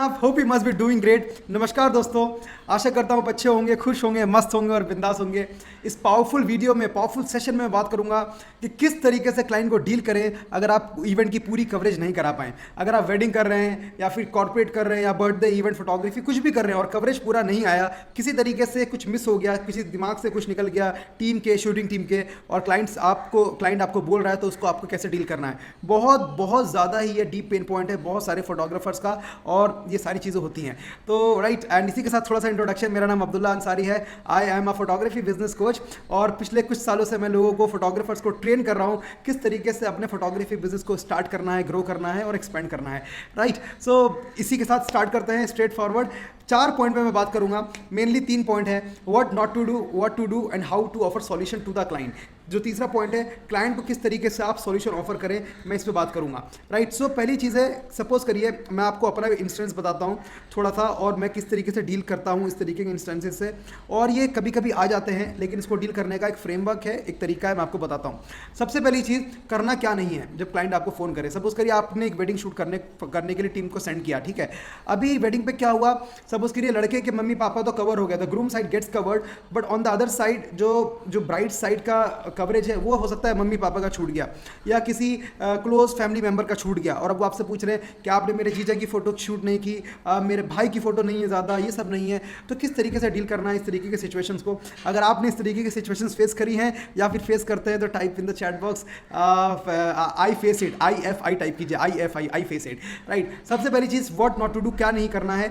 जनाब, hope you must be doing great. नमस्कार दोस्तों, आशा करता हूँ अच्छे होंगे, खुश होंगे, मस्त होंगे और बिंदास होंगे। इस पावरफुल वीडियो में, पावरफुल सेशन में बात करूंगा कि किस तरीके से क्लाइंट को डील करें अगर आप इवेंट की पूरी कवरेज नहीं करा पाएँ। अगर आप वेडिंग कर रहे हैं या फिर कॉर्पोरेट कर रहे हैं या बर्थडे इवेंट फोटोग्राफी कुछ भी कर रहे हैं और कवरेज पूरा नहीं आया, किसी तरीके से कुछ मिस हो गया, किसी दिमाग से कुछ निकल गया टीम के, शूटिंग टीम के, और क्लाइंट आपको बोल रहा है तो उसको आपको कैसे डील करना है। बहुत बहुत ज़्यादा ही ये डीप पेन पॉइंट है बहुत सारे फोटोग्राफर्स का, और ये सारी चीज़ें होती हैं। तो राइट, एंड इसी के साथ थोड़ा सा इंट्रोडक्शन। मेरा नाम अब्दुल्ला अंसारी है। I am a photography business coach, और पिछले कुछ सालों से मैं लोगों को, फोटोग्राफर्स को ट्रेन कर रहा हूँ किस तरीके से अपने फोटोग्राफी बिजनेस को स्टार्ट करना है, ग्रो करना है और एक्सपेंड करना है। राइट, सो इसी के साथ स्टार्ट करते हैं स्ट्रेट फॉरवर्ड। 4 पॉइंट पे मैं बात करूंगा, मेनली 3 पॉइंट है, what not to do, what to do and how to offer solution to the client. जो तीसरा पॉइंट है, क्लाइंट को किस तरीके से आप सॉल्यूशन ऑफर करें, मैं इस पे बात करूंगा। राइट, सो पहली चीज़ है, सपोज करिए मैं आपको अपना इंस्टेंस बताता हूँ थोड़ा सा, और मैं किस तरीके से डील करता हूँ इस तरीके के इंस्टेंसेस से। और ये कभी कभी आ जाते हैं, लेकिन इसको डील करने का एक फ्रेमवर्क है, एक तरीका है, मैं आपको बताता हूँ। सबसे पहली चीज़, करना क्या नहीं है जब क्लाइंट आपको फ़ोन करे। सपोज करिए आपने एक वेडिंग शूट करने के लिए टीम को सेंड किया, ठीक है। अभी वेडिंग पे क्या हुआ, सपोज करिए लड़के के मम्मी पापा तो कवर हो गया था, groom side gets covered, but on the other side जो ब्राइड साइड का कवरेज है वो हो सकता है मम्मी पापा का छूट गया, या किसी क्लोज फैमिली मेंबर का छूट गया, और अब वो आपसे पूछ रहे हैं कि आपने मेरे जीजा की फोटो शूट नहीं की, मेरे भाई की फोटो नहीं है ज़्यादा, ये सब नहीं है। तो किस तरीके से डील करना है इस तरीके के सिचुएशंस को। अगर आपने इस तरीके की सिचुएशंस फेस करी हैं या फिर फेस करते हैं तो type in the chat box I face it, IFI type कीजिए, IFI, I face it. Right, सबसे पहली चीज़, व्हाट नॉट टू डू, क्या नहीं करना है।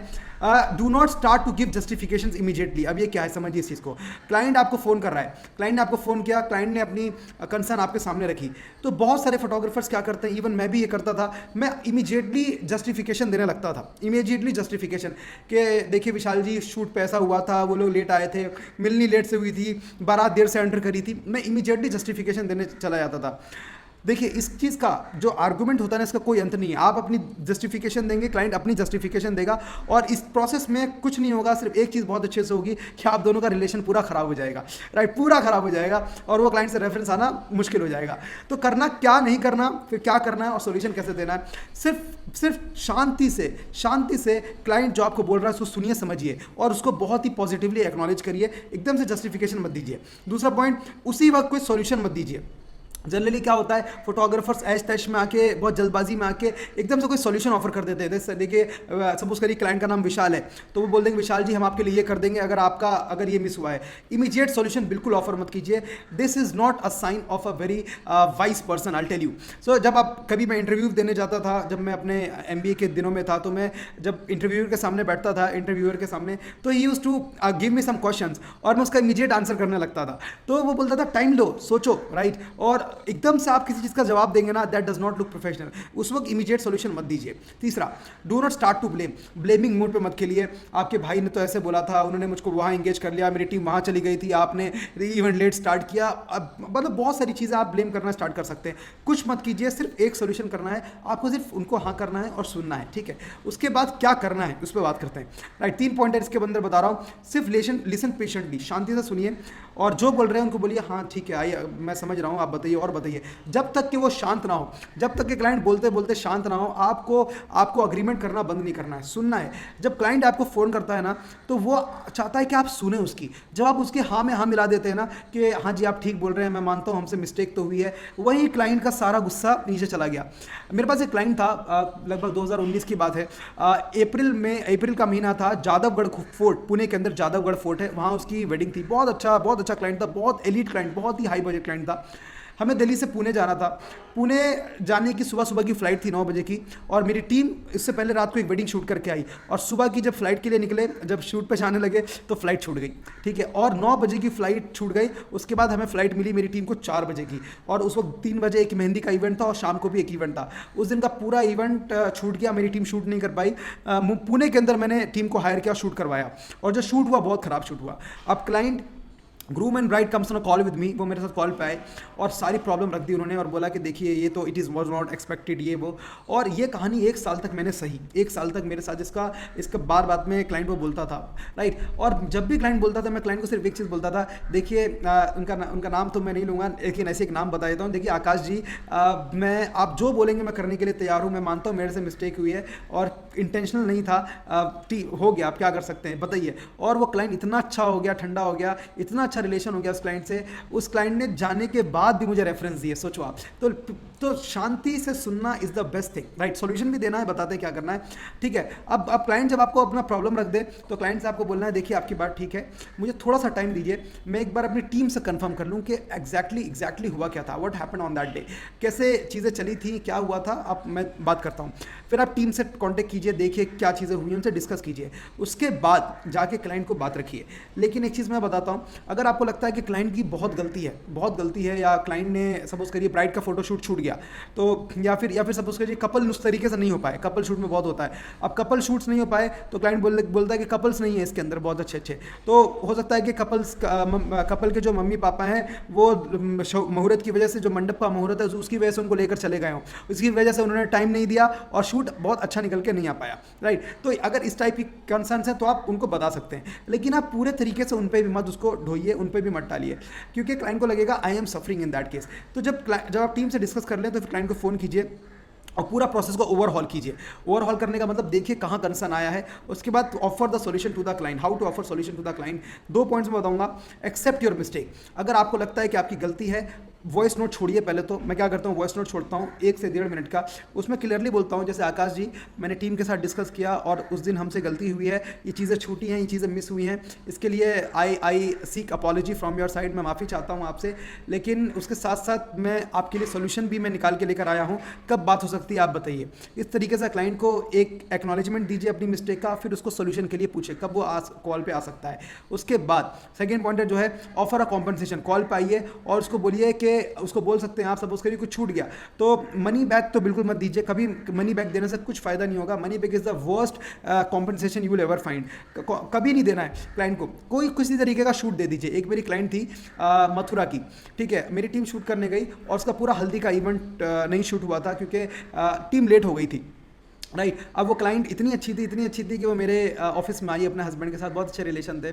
Do not start to give justifications immediately. अब ये क्या है, समझिए इस चीज़ को। क्लाइंट आपको फ़ोन कर रहा है, क्लाइंट ने आपको फ़ोन किया, क्लाइंट ने अपनी कंसर्न आपके सामने रखी, तो बहुत सारे फोटोग्राफर्स क्या करते हैं, इवन मैं भी ये करता था, मैं इमीडिएटली जस्टिफिकेशन देने लगता था। इमीडिएटली जस्टिफिकेशन कि देखिए विशाल जी, शूट पे ऐसा हुआ था, वो लोग लेट आए थे, मिलनी लेट से हुई थी, बारात देर से एंटर करी थी। मैं इमीडिएटली जस्टिफिकेशन देने चला जाता था। देखिए, इस चीज़ का जो आर्गुमेंट होता है ना, इसका कोई अंत नहीं है। आप अपनी जस्टिफिकेशन देंगे, क्लाइंट अपनी जस्टिफिकेशन देगा, और इस प्रोसेस में कुछ नहीं होगा, सिर्फ एक चीज़ बहुत अच्छे से होगी कि आप दोनों का रिलेशन पूरा ख़राब हो जाएगा। राइट, पूरा ख़राब हो जाएगा, और वो क्लाइंट से रेफरेंस आना मुश्किल हो जाएगा। तो करना क्या नहीं करना, फिर क्या करना है और सोल्यूशन कैसे देना है। सिर्फ शांति से क्लाइंट जो आपको बोल रहा है उसको सुनिए, समझिए, और उसको बहुत ही पॉजिटिवली एक्नॉलेज करिए। एकदम से जस्टिफिकेशन मत दीजिए। दूसरा पॉइंट, उसी वक्त कोई सॉल्यूशन मत दीजिए। जनरली क्या होता है, फोटोग्राफर्स ऐश तैश में आके, बहुत जल्दबाजी में आके एकदम से कोई सॉल्यूशन ऑफर कर देते हैं। जैसे देखिए, सपोज करिए क्लाइंट का नाम विशाल है, तो वो बोल देंगे विशाल जी हम आपके लिए ये कर देंगे अगर ये मिस हुआ है। इमीडिएट सॉल्यूशन बिल्कुल ऑफर मत कीजिए। This is not a sign of a very wise person, I tell you. So जब आप कभी, मैं इंटरव्यू देने जाता था जब मैं अपने MBA के दिनों में था, तो मैं जब इंटरव्यूअर के सामने बैठता था, इंटरव्यूअर के सामने, तो he used to give me some questions, और मैं उसका इमीडिएट आंसर करने लगता था। तो वो बोलता था टाइम लो, सोचो। राइट, और एकदम से आप किसी चीज़ का जवाब देंगे ना, that does not look professional. उस वक्त इमीडिएट सॉल्यूशन मत दीजिए। तीसरा, do not start to blame. Blaming mood पे मत खेलिए। आपके भाई ने तो ऐसे बोला था, उन्होंने मुझको वहाँ एंगेज कर लिया, मेरी टीम वहाँ चली गई थी, आपने इवेंट लेट स्टार्ट किया। अब मतलब बहुत सारी चीज़ें आप ब्लेम करना स्टार्ट कर सकते हैं। कुछ मत कीजिए, सिर्फ एक सोल्यूशन करना है आपको, सिर्फ उनको हाँ करना है और सुनना है, ठीक है। उसके बाद क्या करना है उस पर बात करते हैं। राइट, 3 पॉइंट है इसके अंदर बता रहा हूँ। सिर्फ लिसन पेशेंटली, शांति से सुनिए, और जो बोल रहे हैं उनको बोलिए हाँ ठीक है, आइए मैं समझ रहा हूँ, आप बताइए और बताइए। जब तक कि वो शांत ना हो, जब तक कि क्लाइंट बोलते बोलते शांत ना हो, आपको अग्रीमेंट करना बंद नहीं करना है, सुनना है। जब क्लाइंट आपको फ़ोन करता है ना, तो वो चाहता है कि आप सुने उसकी। जब आप उसके हाँ में हाँ मिला देते हैं ना कि हाँ जी आप ठीक बोल रहे हैं, मैं मानता हूँ हमसे मिस्टेक तो हुई है, वही क्लाइंट का सारा गुस्सा नीचे चला गया। मेरे पास एक क्लाइंट था, लगभग 2019 की बात है। अप्रैल का महीना था। जादवगढ़ फोर्ट, पुणे के अंदर जादवगढ़ फोर्ट है, वहाँ उसकी वेडिंग थी। बहुत अच्छा क्लाइंट था, बहुत एलीट क्लाइंट, बहुत ही हाई बजट क्लाइंट था। हमें दिल्ली से पुणे जाना था। पुणे जाने की सुबह की फ़्लाइट थी 9 बजे की, और मेरी टीम इससे पहले रात को एक वेडिंग शूट करके आई, और सुबह की जब फ्लाइट के लिए निकले, जब शूट पे जाने लगे तो फ्लाइट छूट गई, ठीक है। और 9 बजे की फ़्लाइट छूट गई। उसके बाद हमें फ़्लाइट मिली मेरी टीम को 4 बजे की, और उस वक्त 3 बजे एक मेहंदी का इवेंट था, और शाम को भी एक इवेंट था। उस दिन का पूरा इवेंट छूट गया, मेरी टीम शूट नहीं कर पाई। पुणे के अंदर मैंने टीम को हायर किया, शूट करवाया, और जो शूट हुआ बहुत ख़राब शूट हुआ। अब client groom and bride comes on a call with me, वो मेरे साथ कॉल पे आए और सारी प्रॉब्लम रख दी उन्होंने और बोला कि देखिए ये तो it is was not expected ये वो। और ये कहानी 1 साल तक मैंने सही, 1 साल तक मेरे साथ इसका बार बात में क्लाइंट को बोलता था, राइट। और जब भी क्लाइंट बोलता था मैं क्लाइंट को सिर्फ एक चीज़ बोलता था, देखिए उनका नाम तो मैं नहीं लूँगा, लेकिन ऐसे एक नाम बता देता हूँ, देखिए आकाश जी, मैं आप जो बोलेंगे मैं करने के लिए तैयार हूँ, मैं मानता हूँ मेरे से मिस्टेक हुई है और इंटेंशनल नहीं था, हो गया, आप क्या कर सकते हैं बताइए। और वो क्लाइंट इतना अच्छा हो गया, ठंडा हो गया, इतना अच्छा रिलेशन हो गया उस क्लाइंट से, उस क्लाइंट ने जाने के बाद भी मुझे रेफरेंस दिए, सोचो आप। तो शांति से सुनना is the best thing, right. Solution भी देना है, बताते हैं क्या करना है, ठीक है। अब क्लाइंट जब आपको अपना प्रॉब्लम रख दे तो क्लाइंट से आपको बोलना है, देखिए आपकी बात ठीक है, मुझे थोड़ा सा टाइम दीजिए, मैं एक बार अपनी टीम से कंफर्म कर लूँ कि एग्जैक्टली हुआ क्या था, what happened on that day, कैसे चीज़ें चली थी, क्या हुआ था, अब मैं बात करता हूँ। फिर आप टीम से कांटेक्ट कीजिए, देखिए क्या चीज़ें हुई, उनसे डिस्कस कीजिए, उसके बाद जाके क्लाइंट को बात रखिए। लेकिन एक चीज़ मैं बताता हूँ, अगर आपको लगता है कि क्लाइंट की बहुत गलती है या क्लाइंट ने सपोज करिए ब्राइड का फोटोशूट छूट गया, तो या फिर सपोज करिए कपल उस तरीके से नहीं हो पाए, कपल शूट में बहुत होता है, अब कपल शूट्स नहीं हो पाए तो क्लाइंट बोलता है कि कपल्स नहीं है इसके अंदर बहुत अच्छे, तो हो सकता है कि कपल के जो मम्मी पापा हैं वो मुहूर्त की वजह से, जो मंडप का मुहूर्त है उसकी वजह से उनको लेकर चले गए हों, उसकी वजह से उन्होंने टाइम नहीं दिया और शूट बहुत अच्छा निकल के नहीं आ पाया, राइट। तो अगर इस टाइप की कंसर्न्स हैं तो आप उनको बता सकते हैं, लेकिन आप पूरे तरीके से उन पर भी मत उसको ढोइए, उन पर भी मत डालिए, क्योंकि क्लाइंट को लगेगा I am suffering in that case. तो जब आप टीम से डिस्कस कर लें तो फिर क्लाइंट को फ़ोन कीजिए और पूरा प्रोसेस को ओवरहॉल कीजिए। ओवरहॉल करने का मतलब देखिए कहाँ कंसर्न आया है, उसके बाद offer the solution to the client, how to offer solution to the client. 2 points में बताऊंगा। एक्सेप्ट योर मिस्टेक, अगर आपको लगता है कि आपकी गलती है, वॉइस नोट छोड़िए। पहले तो मैं क्या करता हूँ, वॉइस नोट छोड़ता हूँ 1 से 1.5 मिनट का, उसमें क्लियरली बोलता हूँ, जैसे आकाश जी, मैंने टीम के साथ डिस्कस किया और उस दिन हमसे गलती हुई है, ये चीज़ें छूटी हैं, ये चीज़ें मिस हुई हैं, इसके लिए आई seek apology from your side, मैं माफ़ी चाहता हूँ आपसे, लेकिन उसके साथ साथ मैं आपके लिए सोल्यूशन भी मैं निकाल के लेकर आया हूँ, कब बात हो सकती है आप बताइए। इस तरीके से क्लाइंट को एक एक्नॉलेजमेंट दीजिए अपनी मिस्टेक का, फिर उसको सोल्यूशन के लिए पूछे कब वो कॉल पे आ सकता है। उसके बाद सेकेंड पॉइंट जो है, ऑफर अ कॉम्पनसेशन। कॉल पे आइए और उसको बोलिए कि, उसको बोल सकते हैं आप, सपोज करिए कुछ छूट गया तो मनी बैक तो बिल्कुल मत दीजिए, कभी मनी बैक देने से कुछ फायदा नहीं होगा। Money back is the worst compensation you will ever find, कभी नहीं देना है क्लाइंट को। कोई किसी तरीके का शूट दे दीजिए। एक मेरी क्लाइंट थी मथुरा की, ठीक है, मेरी टीम शूट करने गई और उसका पूरा हल्दी का इवेंट नहीं शूट हुआ था क्योंकि टीम लेट हो गई थी, राइट। अब वो क्लाइंट इतनी अच्छी थी कि वो मेरे ऑफिस में आई अपने हस्बैंड के साथ, बहुत अच्छे रिलेशन थे।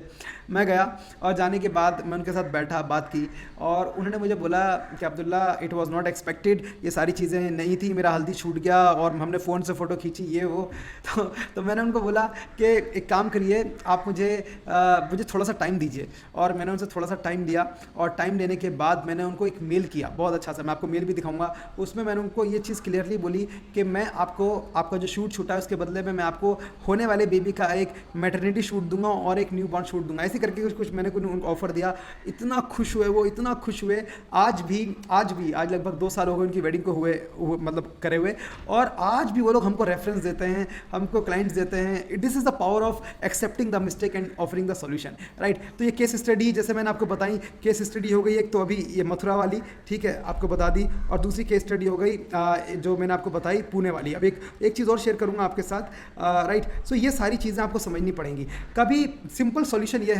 मैं गया और जाने के बाद मैं उनके साथ बैठा, बात की और उन्होंने मुझे बोला कि Abdullah, it was not expected, ये सारी चीज़ें नहीं थी, मेरा हल्दी छूट गया और हमने फ़ोन से फ़ोटो खींची ये वो। तो मैंने उनको बोला कि एक काम करिए, आप मुझे थोड़ा सा टाइम दीजिए, और मैंने उनसे थोड़ा सा टाइम दिया और टाइम देने के बाद मैंने उनको एक मेल किया, बहुत अच्छा सा, मैं आपको मेल भी दिखाऊंगा। उसमें मैंने उनको ये चीज़ क्लियरली बोली कि मैं आपका जो शूट छूटा है उसके बदले में मैं आपको होने वाले बेबी का एक मैटरनिटी शूट दूंगा और एक न्यू बॉर्न शूट दूंगा, ऐसे करके कुछ मैंने उनको ऑफर दिया। इतना खुश हुए वो, इतना खुश हुए। आज लगभग 2 साल हो गए उनकी वेडिंग को हुए मतलब करे हुए, और आज भी वो लोग हमको रेफरेंस देते हैं, हमको क्लाइंट्स देते हैं। This is the power of accepting the mistake and offering the solution, right. तो ये केस स्टडी जैसे मैंने आपको बताई, केस स्टडी हो गई एक, तो अभी ये मथुरा वाली, ठीक है, आपको बता दी, और दूसरी केस स्टडी हो गई जो मैंने आपको बताई पुणे वाली। अब एक चीज़ और शेयर करूंगा आपके साथ, राइट। सो ये सारी चीज़ें आपको समझनी पड़ेंगी। कभी सिंपल सॉल्यूशन ये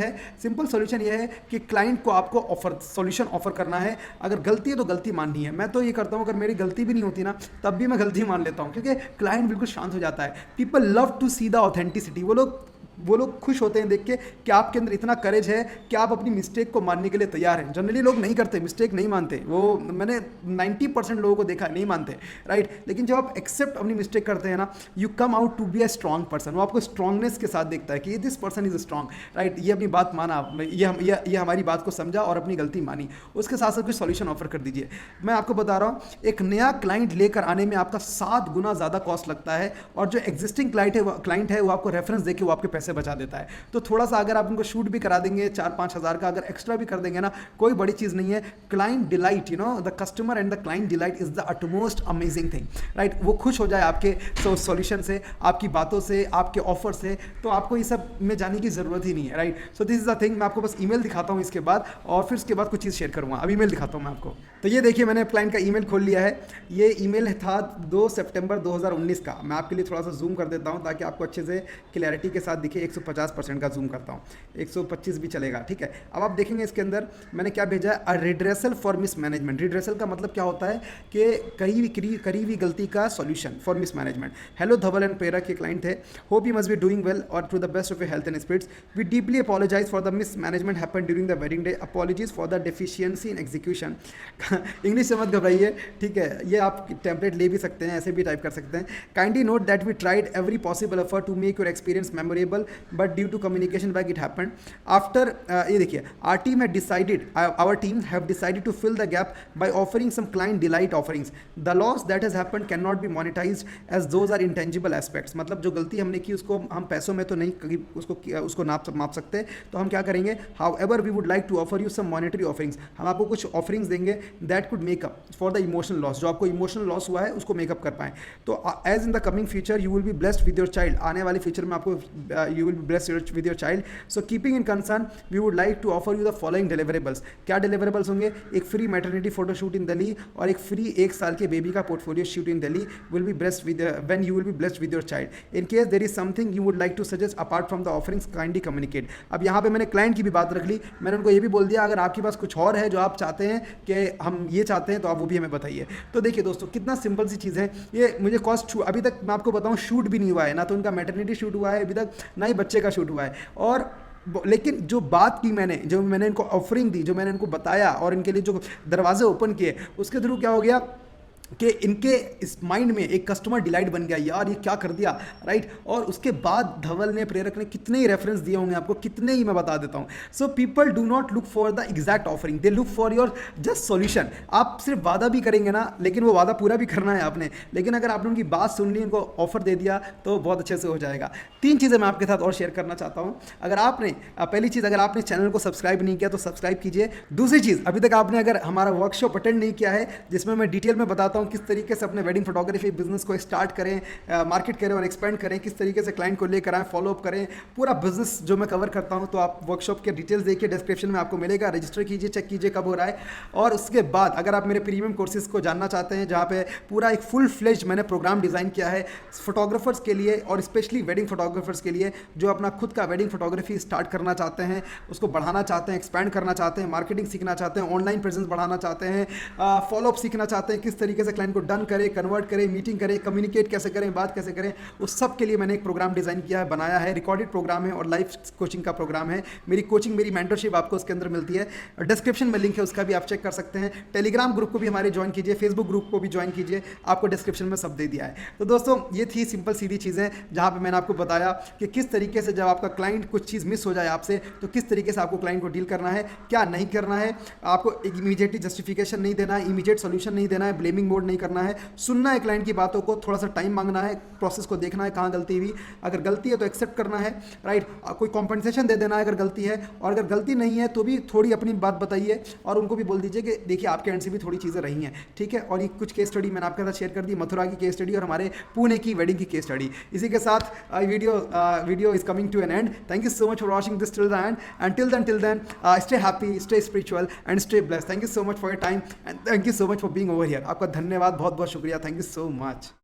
है कि क्लाइंट को आपको सॉल्यूशन ऑफर करना है। अगर गलती है तो गलती माननी है। मैं तो ये करता हूँ, अगर मेरी गलती भी नहीं होती ना तब भी मैं गलती मान लेता हूँ, क्योंकि क्लाइंट बिल्कुल शांत हो जाता है। People love to see the authenticity. वो लोग खुश होते हैं देख के कि आपके अंदर इतना करेज है कि आप अपनी मिस्टेक को मानने के लिए तैयार हैं। जनरली लोग नहीं करते, मिस्टेक नहीं मानते, वो मैंने 90% लोगों को देखा, नहीं मानते, राइट। लेकिन जब आप एक्सेप्ट अपनी मिस्टेक करते हैं ना, you come out to be a strong person. वो आपको स्ट्रॉन्गनेस के साथ देखता है कि this person is strong, right. ये अपनी बात माना, ये हमारी बात को समझा और अपनी गलती मानी। उसके साथ साथ कुछ सॉल्यूशन ऑफर कर दीजिए। मैं आपको बता रहा हूँ, एक नया क्लाइंट लेकर आने में आपका 7 गुना ज़्यादा कॉस्ट लगता है, और जो एग्जिस्टिंग क्लाइंट है वो आपको रेफरेंस देके वो आपके पैसे बचा देता है। तो थोड़ा सा अगर आप उनको शूट भी करा देंगे 4-5 हज़ार का, अगर एक्स्ट्रा भी कर देंगे ना, कोई बड़ी चीज़ नहीं है। Client delight, the customer and the client delight is the utmost amazing thing, right. वो खुश हो जाए आपके सॉल्यूशन से, आपकी बातों से, आपके ऑफर से, तो आपको ये सब में जाने की ज़रूरत ही नहीं है, right. So this is the thing. मैं आपको बस ईमेल दिखाता हूँ इसके बाद, और फिर उसके बाद कुछ चीज़ शेयर करूँगा। अब ईमेल दिखाता हूँ मैं आपको। तो ये देखिए, मैंने क्लाइंट का ईमेल खोल लिया है। ये ईमेल था 2 सितंबर 2019 का। मैं आपके लिए थोड़ा सा जूम कर देता हूँ ताकि आपको अच्छे से क्लैरिटी के साथ दिखे। देखिए 150% का जूम करता हूँ, 125 भी चलेगा, ठीक है। अब आप देखेंगे इसके अंदर मैंने क्या भेजा है, redressal for miss management. Redressal का मतलब क्या होता है कि करी हुई गलती का solution for mismanagement. Hello Dhaval and Prera के क्लाइंट थे, hope you must be doing well और to the best of your health and spirits. We deeply apologize for the mismanagement happen during the wedding day, apologies for the deficiency in execution. English से मत घबराइए, ठीक है, ये आप template ले भी सकते हैं, ऐसे भी टाइप कर सकते हैं। Kindly note that we tried every possible effort to make your experience memorable but due to communication back it happened after. ये देखिए, our team have decided to fill the gap by offering some client delight offerings. The loss that has happened cannot be monetized as those are intangible aspects. मतलब जो गलती हमने की उसको हम पैसों में तो नहीं उसको माप सकते, तो हम क्या करेंगे, however we would like to offer you some monetary offerings. हम आपको कुछ offerings देंगे that could make up for the emotional loss. जो आपको emotional loss हुआ है उसको make up कर पाएँ। तो as in the coming future you will be blessed with your child. आने वाले फ्यूचर में आपको you will be blessed with your child. So keeping in concern we would like to offer you the following deliverables. क्या deliverables होंगे, एक free maternity photo shoot in Delhi और एक free 1 साल के बेबी का portfolio shoot in Delhi will be blessed with when you will be blessed with your child. In case there is something you would like to suggest apart from the offerings kindly communicate. अब यहाँ पे मैंने client की भी बात रख ली, मैंने उनको ये भी बोल दिया अगर आपके पास कुछ और है जो आप चाहते हैं कि हम ये चाहते हैं तो आप वो भी हमें बताइए। तो देखिए दोस्तों, कितना सिंपल सी चीज़ है ये। मुझे कॉस्ट अभी तक मैं आपको बताऊँ शूट भी नहीं हुआ है, ना तो उनका मैटरनिटी शूट हुआ है अभी तक, ना ही बच्चे का शूट हुआ है। और लेकिन जो बात की जो मैंने इनको ऑफरिंग दी, जो मैंने इनको बताया और इनके लिए जो दरवाजे ओपन किए, उसके थ्रू क्या हो गया कि इनके इस माइंड में एक कस्टमर डिलाइट बन गया, यार ये क्या कर दिया, राइट। और उसके बाद धवल ने, प्रेरक ने कितने ही रेफरेंस दिए होंगे आपको, कितने ही मैं बता देता हूँ। So people do not look for the exact offering, they look for your just solution. आप सिर्फ वादा भी करेंगे ना, लेकिन वो वादा पूरा भी करना है आपने, लेकिन अगर आपने उनकी बात सुन ली, उनको ऑफर दे दिया तो बहुत अच्छे से हो जाएगा। 3 चीज़ें मैं आपके साथ और शेयर करना चाहता हूँ। अगर आपने पहली चीज़, अगर आपने चैनल को सब्सक्राइब नहीं किया तो सब्सक्राइब कीजिए। दूसरी चीज़, अभी तक आपने अगर हमारा वर्कशॉप अटेंड नहीं किया है जिसमें मैं डिटेल में बताता हूँ किस तरीके से अपने वेडिंग फोटोग्राफी बिजनेस को स्टार्ट करें, मार्केट करें और एक्सपेंड करें, किस तरीके से क्लाइंट को लेकर आएं, फॉलोअप करें, पूरा बिजनेस जो मैं कवर करता हूं, तो आप वर्कशॉप के डिटेल्स देखिए, डिस्क्रिप्शन में आपको मिलेगा, रजिस्टर कीजिए, चेक कीजिए कब हो रहा है। और उसके बाद अगर आप मेरे प्रीमियम कोर्सेज को जानना चाहते हैं, जहाँ पे पूरा एक फुल फ्लेज मैंने प्रोग्राम डिज़ाइन किया है फोटोग्राफर्स के लिए और स्पेशली वेडिंग फोटोग्राफर्स के लिए जो अपना खुद का वेडिंग फोटोग्राफी स्टार्ट करना चाहते हैं, उसको बढ़ाना चाहते हैं, एक्सपैंड करना चाहते हैं, मार्केटिंग सीखना चाहते हैं, ऑनलाइन प्रेजेंस बढ़ाना चाहते हैं, फॉलोअप सीखना चाहते हैं, किस तरीके से क्लाइंट को डन करें, कन्वर्ट करें, मीटिंग करें, कम्युनिकेट कैसे करें, बात कैसे करें, उस सब के लिए मैंने एक प्रोग्राम डिज़ाइन किया है, बनाया है। रिकॉर्डेड प्रोग्राम है और लाइव कोचिंग का प्रोग्राम है। मेरी कोचिंग, मेरी मेंटरशिप आपको उसके अंदर मिलती है। डिस्क्रिप्शन में लिंक है, उसका भी आप चेक कर सकते हैं। टेलीग्राम ग्रुप को भी हमारे ज्वाइन कीजिए, फेसबुक ग्रुप को भी ज्वाइन कीजिए, आपको डिस्क्रिप्शन में सब दे दिया है। तो दोस्तों, ये थी सिंपल सीधी चीज़ें जहाँ पर मैंने आपको बताया कि किस तरीके से जब आपका क्लाइंट कुछ चीज़ मिस हो जाए आपसे, तो किस तरीके से आपको क्लाइंट को डील करना है, क्या नहीं करना है। आपको एक इमीडिएटली जस्टिफिकेशन नहीं देना है, इमीडिएट सोल्यूशन नहीं देना है, ब्लेमिंग मोड नहीं करना है, सुनना है क्लाइंट की बातों को, थोड़ा सा टाइम मांगना है, प्रोसेस को देखना है कहाँ गलती हुई, अगर गलती है तो एक्सेप्ट करना है, राइट। कोई कॉम्पनसेशन दे देना है अगर गलती है, और अगर गलती नहीं है तो भी थोड़ी अपनी बात बताइए और उनको भी बोल दीजिए कि देखिए आपके एंड से भी थोड़ी चीज़ें रही हैं, ठीक है। और ये कुछ केस स्टडी मैंने आपके साथ शेयर कर दी, मथुरा की केस स्टडी और हमारे पुणे की वेडिंग की केस स्टडी। इसी के साथ video is coming to an end. Thank you so much for watching this till the end, and till then stay happy, stay spiritual and stay blessed. Thank you so much for your time and thank you so much for being over here. आपका धन्यवाद, बहुत बहुत शुक्रिया, thank you so much.